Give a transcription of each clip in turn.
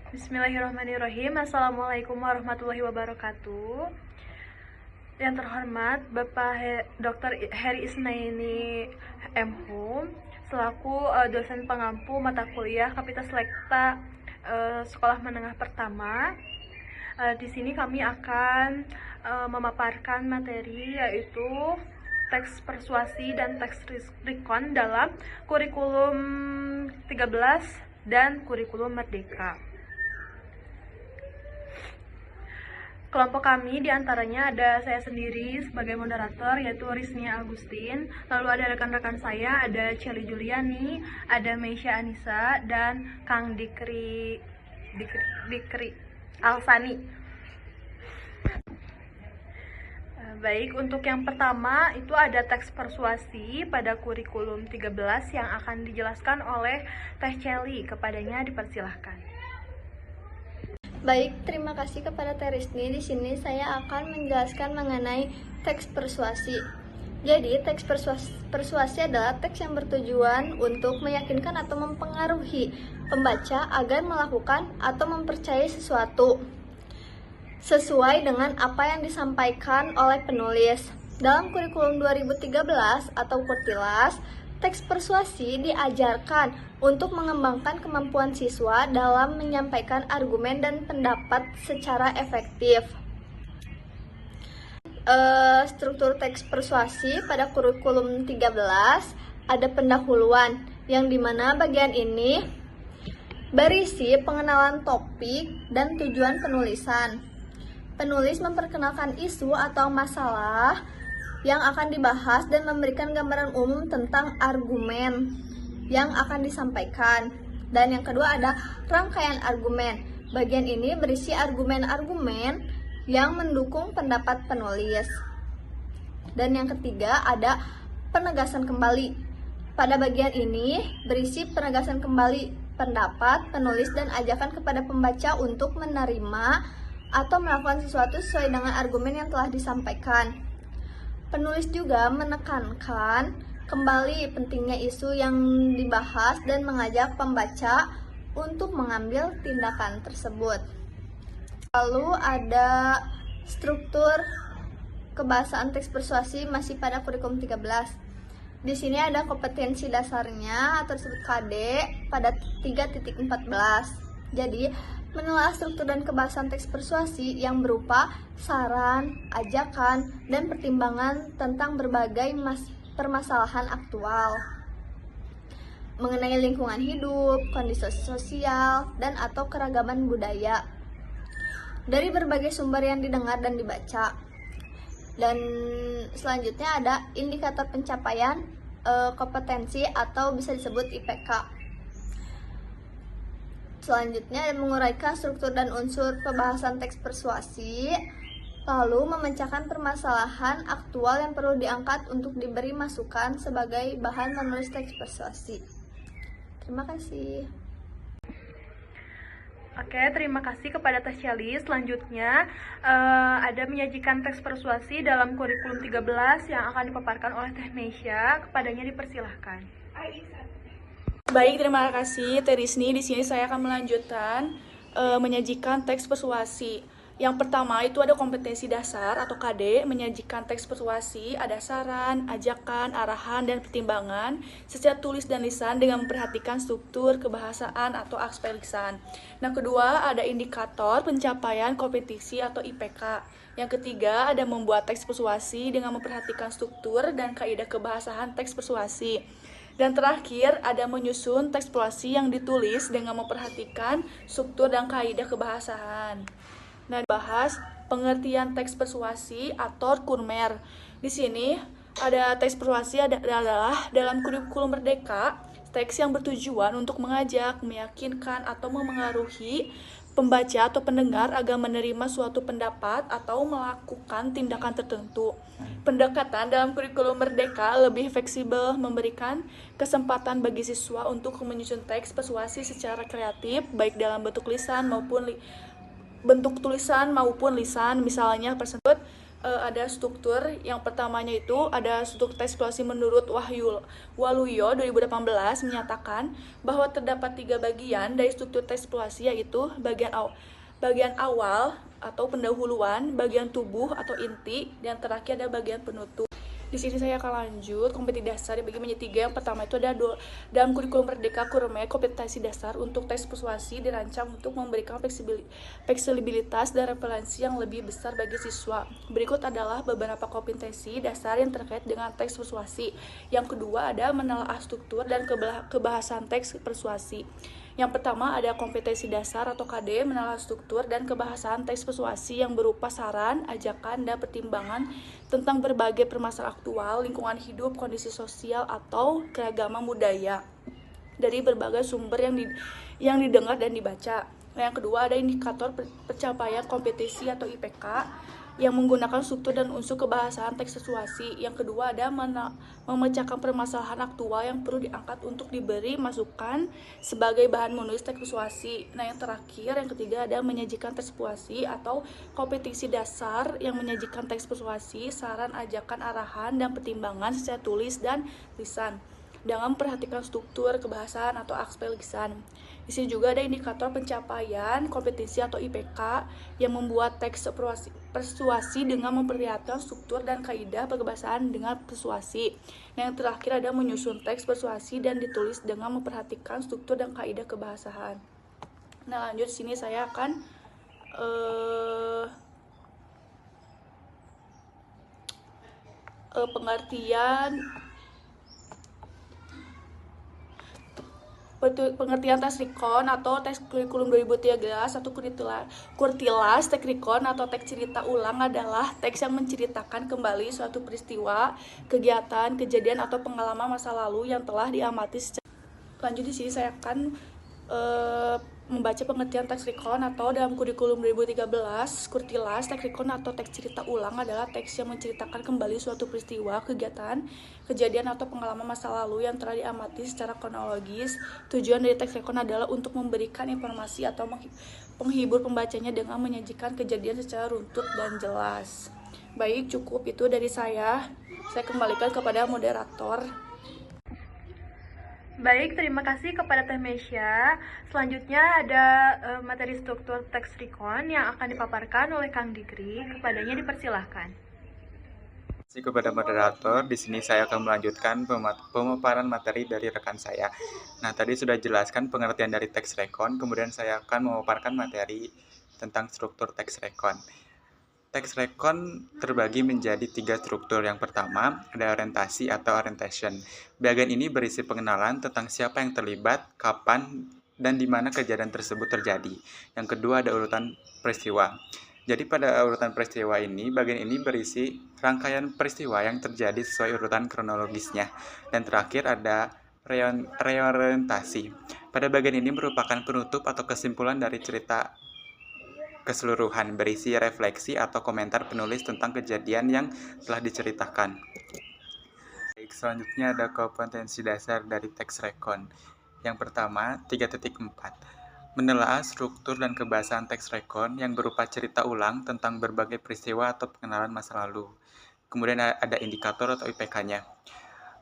Bismillahirrahmanirrahim. Assalamualaikum warahmatullahi wabarakatuh. Yang terhormat Bapak Dr. Heri Isnaini M.Hum selaku dosen pengampu mata kuliah Kapita Selekta Sekolah Menengah Pertama. Di sini kami akan memaparkan materi yaitu teks persuasi dan teks recon dalam kurikulum 13 dan kurikulum Merdeka. Kelompok kami diantaranya ada saya sendiri sebagai moderator yaitu Riznia Agustin, lalu ada rekan-rekan saya, ada Celi Juliani, ada Meisha Anissa, dan Kang Dikri Alsani. Baik, untuk yang pertama itu ada teks persuasi pada kurikulum 13 yang akan dijelaskan oleh Teh Celi. Kepadanya dipersilahkan. Baik, terima kasih kepada Terisni. Di sini saya akan menjelaskan mengenai teks persuasi. Jadi, teks persuasi adalah teks yang bertujuan untuk meyakinkan atau mempengaruhi pembaca agar melakukan atau mempercayai sesuatu sesuai dengan apa yang disampaikan oleh penulis. Dalam kurikulum 2013 atau Kurtilas, teks persuasi diajarkan untuk mengembangkan kemampuan siswa dalam menyampaikan argumen dan pendapat secara efektif. Struktur teks persuasi pada kurikulum 13 ada pendahuluan, yang dimana bagian ini berisi pengenalan topik dan tujuan penulisan. Penulis memperkenalkan isu atau masalah yang akan dibahas dan memberikan gambaran umum tentang argumen yang akan disampaikan. Dan yang kedua ada rangkaian argumen. Bagian ini berisi argumen-argumen yang mendukung pendapat penulis. Dan yang ketiga ada penegasan kembali. Pada bagian ini berisi penegasan kembali pendapat penulis dan ajakan kepada pembaca untuk menerima atau melakukan sesuatu sesuai dengan argumen yang telah disampaikan. Penulis juga menekankan kembali pentingnya isu yang dibahas dan mengajak pembaca untuk mengambil tindakan tersebut. Lalu ada struktur kebahasaan teks persuasi masih pada kurikulum 13. Di sini ada kompetensi dasarnya atau disebut KD pada 3.14. Jadi, menelaah struktur dan kebahasan teks persuasi yang berupa saran, ajakan, dan pertimbangan tentang berbagai permasalahan aktual mengenai lingkungan hidup, kondisi sosial, dan atau keragaman budaya dari berbagai sumber yang didengar dan dibaca. Dan selanjutnya ada indikator pencapaian kompetensi atau bisa disebut IPK. Selanjutnya menguraikan struktur dan unsur pembahasan teks persuasi, lalu memecahkan permasalahan aktual yang perlu diangkat untuk diberi masukan sebagai bahan menulis teks persuasi. Terima kasih. Oke, terima kasih kepada Teh Celi. Selanjutnya ada menyajikan teks persuasi dalam kurikulum 13 yang akan dipaparkan oleh Teh Meisha. Kepadanya dipersilahkan. Baik, terima kasih Terisni. Di sini saya akan melanjutkan menyajikan teks persuasi. Yang pertama itu ada kompetensi dasar atau KD, menyajikan teks persuasi, ada saran, ajakan, arahan, dan pertimbangan secara tulis dan lisan dengan memperhatikan struktur kebahasaan atau aspek lisan. Nah, kedua ada indikator pencapaian kompetisi atau IPK. Yang ketiga ada membuat teks persuasi dengan memperhatikan struktur dan kaidah kebahasaan teks persuasi. Dan terakhir, ada menyusun teks persuasi yang ditulis dengan memperhatikan struktur dan kaidah kebahasaan. Nah, dibahas pengertian teks persuasi atau kurmer. Di sini ada teks persuasi adalah dalam kurikulum Merdeka, teks yang bertujuan untuk mengajak, meyakinkan, atau memengaruhi pembaca atau pendengar agar menerima suatu pendapat atau melakukan tindakan tertentu. Pendekatan dalam kurikulum Merdeka lebih fleksibel, memberikan kesempatan bagi siswa untuk menyusun teks persuasi secara kreatif, baik dalam bentuk tulisan maupun lisan. Misalnya tersebut ada struktur. Yang pertamanya itu ada struktur teks eksplorasi menurut Waluyo 2018 menyatakan bahwa terdapat 3 bagian dari struktur teks eksplorasi, yaitu bagian awal atau pendahuluan, bagian tubuh atau inti, dan terakhir ada bagian penutup. Di sini saya akan lanjut kompetensi dasar dibagi menjadi 3. Yang pertama itu ada dalam kurikulum Merdeka Kurme, kompetensi dasar untuk teks persuasi dirancang untuk memberikan fleksibilitas dan referensi yang lebih besar bagi siswa. Berikut adalah beberapa kompetensi dasar yang terkait dengan teks persuasi. Yang kedua ada menelaah struktur dan kebahasan teks persuasi. Yang pertama ada kompetensi dasar atau KD, menelaah struktur dan kebahasan teks persuasi yang berupa saran, ajakan, dan pertimbangan tentang berbagai permasalahan aktual, lingkungan hidup, kondisi sosial, atau keragaman budaya dari berbagai sumber yang didengar dan dibaca. Yang kedua ada indikator pencapaian kompetensi atau IPK yang menggunakan struktur dan unsur kebahasaan teks persuasi. Yang kedua ada memecahkan permasalahan aktual yang perlu diangkat untuk diberi masukan sebagai bahan menulis teks persuasi. Nah, yang terakhir, yang ketiga ada menyajikan teks persuasi atau kompetensi dasar yang menyajikan teks persuasi, saran, ajakan, arahan, dan pertimbangan secara tulis dan lisan dengan memperhatikan struktur, kebahasaan, atau aspek lisan. Di sini juga ada indikator pencapaian kompetensi atau IPK yang membuat teks persuasi dengan memperlihatkan struktur dan kaidah perbahasaan dengan persuasi. Nah, yang terakhir ada menyusun teks persuasi dan ditulis dengan memperhatikan struktur dan kaidah kebahasaan. Nah, lanjut sini saya akan pengertian tes Rikon atau tes kurikulum 2013 atau kurtilas tes Rikon atau teks cerita ulang adalah teks yang menceritakan kembali suatu peristiwa, kegiatan, kejadian atau pengalaman masa lalu yang telah diamati secara. Lanjut di sini saya akan membaca pengertian teks Rikon atau dalam kurikulum 2013, kurtilas teks Rikon atau teks cerita ulang adalah teks yang menceritakan kembali suatu peristiwa, kegiatan, kejadian atau pengalaman masa lalu yang telah diamati secara kronologis. Tujuan dari teks Rikon adalah untuk memberikan informasi atau menghibur pembacanya dengan menyajikan kejadian secara runtut dan jelas. Baik, cukup itu dari saya. Saya kembalikan kepada moderator. Baik, terima kasih kepada Teh Mesya. Selanjutnya ada materi struktur teks Rikon yang akan dipaparkan oleh Kang Dikri. Kepadanya dipersilahkan. Terima kasih kepada moderator. Di sini saya akan melanjutkan pemaparan materi dari rekan saya. Nah, tadi sudah jelaskan pengertian dari teks Rikon, kemudian saya akan memaparkan materi tentang struktur teks Rikon. Teks Rikon terbagi menjadi 3 struktur. Yang pertama, ada orientasi atau orientation. Bagian ini berisi pengenalan tentang siapa yang terlibat, kapan, dan di mana kejadian tersebut terjadi. Yang kedua, ada urutan peristiwa. Jadi pada urutan peristiwa ini, bagian ini berisi rangkaian peristiwa yang terjadi sesuai urutan kronologisnya. Dan terakhir ada reorientasi. Pada bagian ini merupakan penutup atau kesimpulan dari cerita keseluruhan, berisi refleksi atau komentar penulis tentang kejadian yang telah diceritakan. Baik, selanjutnya ada kompetensi dasar dari teks Rikon. Yang pertama, 3.4. Menelaah struktur dan kebahasan teks Rikon yang berupa cerita ulang tentang berbagai peristiwa atau pengenalan masa lalu. Kemudian ada indikator atau IPK-nya.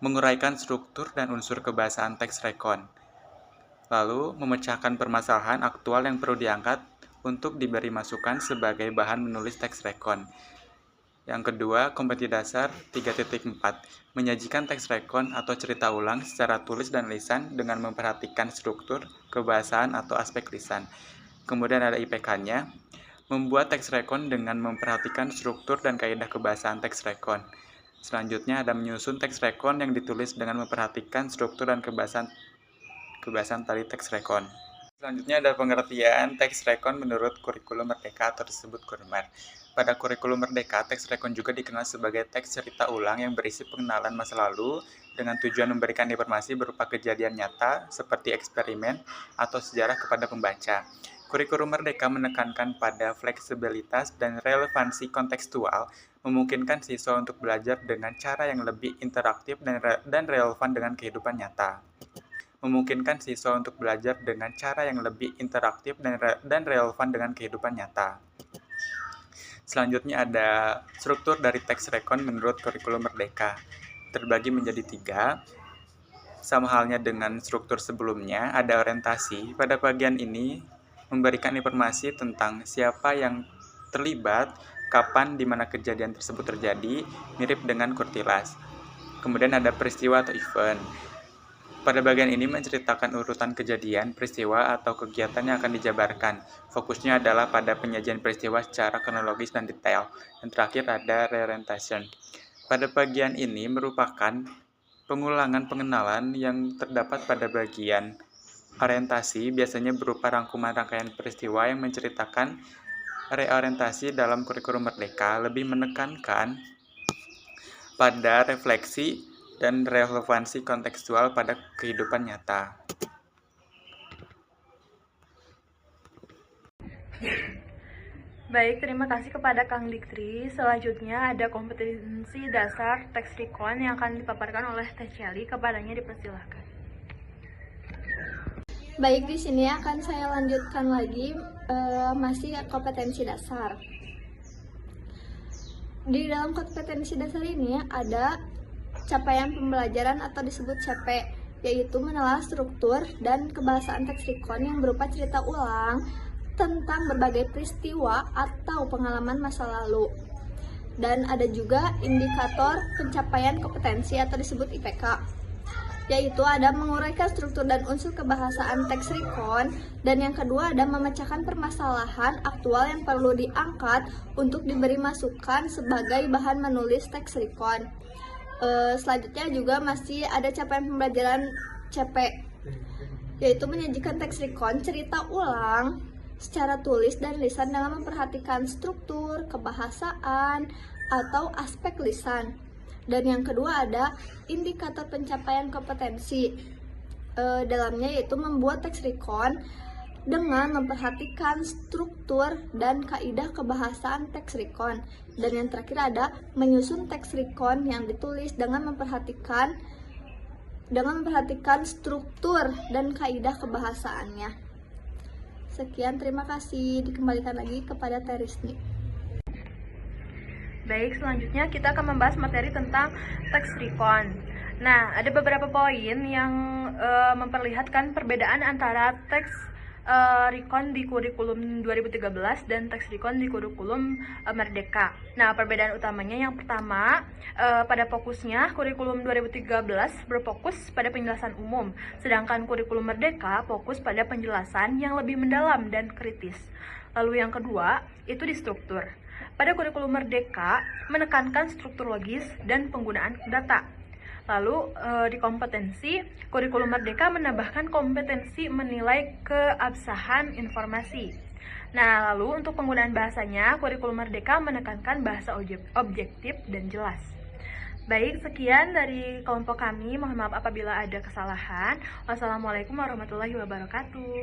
Menguraikan struktur dan unsur kebahasaan teks Rikon. Lalu, memecahkan permasalahan aktual yang perlu diangkat untuk diberi masukan sebagai bahan menulis teks Rikon. Yang kedua, kompetensi dasar 3.4. Menyajikan teks Rikon atau cerita ulang secara tulis dan lisan dengan memperhatikan struktur, kebahasaan, atau aspek lisan. Kemudian ada IPK-nya. Membuat teks Rikon dengan memperhatikan struktur dan kaidah kebahasaan teks Rikon. Selanjutnya ada menyusun teks Rikon yang ditulis dengan memperhatikan struktur dan kebahasaan dari teks Rikon. Selanjutnya ada pengertian teks Rikon menurut kurikulum Merdeka atau disebut Kurmer. Pada kurikulum Merdeka, teks Rikon juga dikenal sebagai teks cerita ulang yang berisi pengenalan masa lalu dengan tujuan memberikan informasi berupa kejadian nyata seperti eksperimen atau sejarah kepada pembaca. Kurikulum Merdeka menekankan pada fleksibilitas dan relevansi kontekstual, memungkinkan siswa untuk belajar dengan cara yang lebih interaktif dan relevan dengan kehidupan nyata. Memungkinkan siswa untuk belajar dengan cara yang lebih interaktif dan relevan dengan kehidupan nyata. Selanjutnya ada struktur dari teks rekon menurut kurikulum Merdeka. Terbagi menjadi 3. Sama halnya dengan struktur sebelumnya, ada orientasi. Pada bagian ini memberikan informasi tentang siapa yang terlibat, kapan, di mana kejadian tersebut terjadi, mirip dengan kurtilas. Kemudian ada peristiwa atau event. Pada bagian ini menceritakan urutan kejadian, peristiwa, atau kegiatan yang akan dijabarkan. Fokusnya adalah pada penyajian peristiwa secara kronologis dan detail. Dan terakhir ada reorientation. Pada bagian ini merupakan pengulangan pengenalan yang terdapat pada bagian orientasi, biasanya berupa rangkuman rangkaian peristiwa yang menceritakan reorientasi dalam kurikulum Merdeka, lebih menekankan pada refleksi dan relevansi kontekstual pada kehidupan nyata. Baik, terima kasih kepada Kang Diktri. Selanjutnya ada kompetensi dasar teks recon yang akan dipaparkan oleh Teh Celi. Kepadanya dipersilahkan. Baik, di sini akan saya lanjutkan lagi masih kompetensi dasar. Di dalam kompetensi dasar ini ada capaian pembelajaran atau disebut CP, yaitu menelah struktur dan kebahasaan teks recon yang berupa cerita ulang tentang berbagai peristiwa atau pengalaman masa lalu. Dan ada juga indikator pencapaian kompetensi atau disebut IPK, yaitu ada menguraikan struktur dan unsur kebahasaan teks recon, dan yang kedua ada memecahkan permasalahan aktual yang perlu diangkat untuk diberi masukan sebagai bahan menulis teks recon. Selanjutnya juga masih ada capaian pembelajaran CP, yaitu menyajikan teks recon cerita ulang secara tulis dan lisan dengan memperhatikan struktur, kebahasaan, atau aspek lisan. Dan yang kedua ada indikator pencapaian kompetensi, dalamnya yaitu membuat teks recon dengan memperhatikan struktur dan kaidah kebahasaan teks recon. Dan yang terakhir ada menyusun teks recon yang ditulis dengan memperhatikan struktur dan kaidah kebahasaannya. Sekian, terima kasih. Dikembalikan lagi kepada Teh Risni. Baik, selanjutnya kita akan membahas materi tentang teks recon. Nah, ada beberapa poin yang memperlihatkan perbedaan antara teks recon di kurikulum 2013 dan teks recon di kurikulum Merdeka. Nah, perbedaan utamanya yang pertama, pada fokusnya kurikulum 2013 berfokus pada penjelasan umum, sedangkan kurikulum Merdeka fokus pada penjelasan yang lebih mendalam dan kritis. Lalu yang kedua, itu di struktur. Pada kurikulum Merdeka menekankan struktur logis dan penggunaan data. Lalu di kompetensi, kurikulum Merdeka menambahkan kompetensi menilai keabsahan informasi. Nah, lalu untuk penggunaan bahasanya, kurikulum Merdeka menekankan bahasa objektif dan jelas. Baik, sekian dari kelompok kami. Mohon maaf apabila ada kesalahan. Wassalamualaikum warahmatullahi wabarakatuh.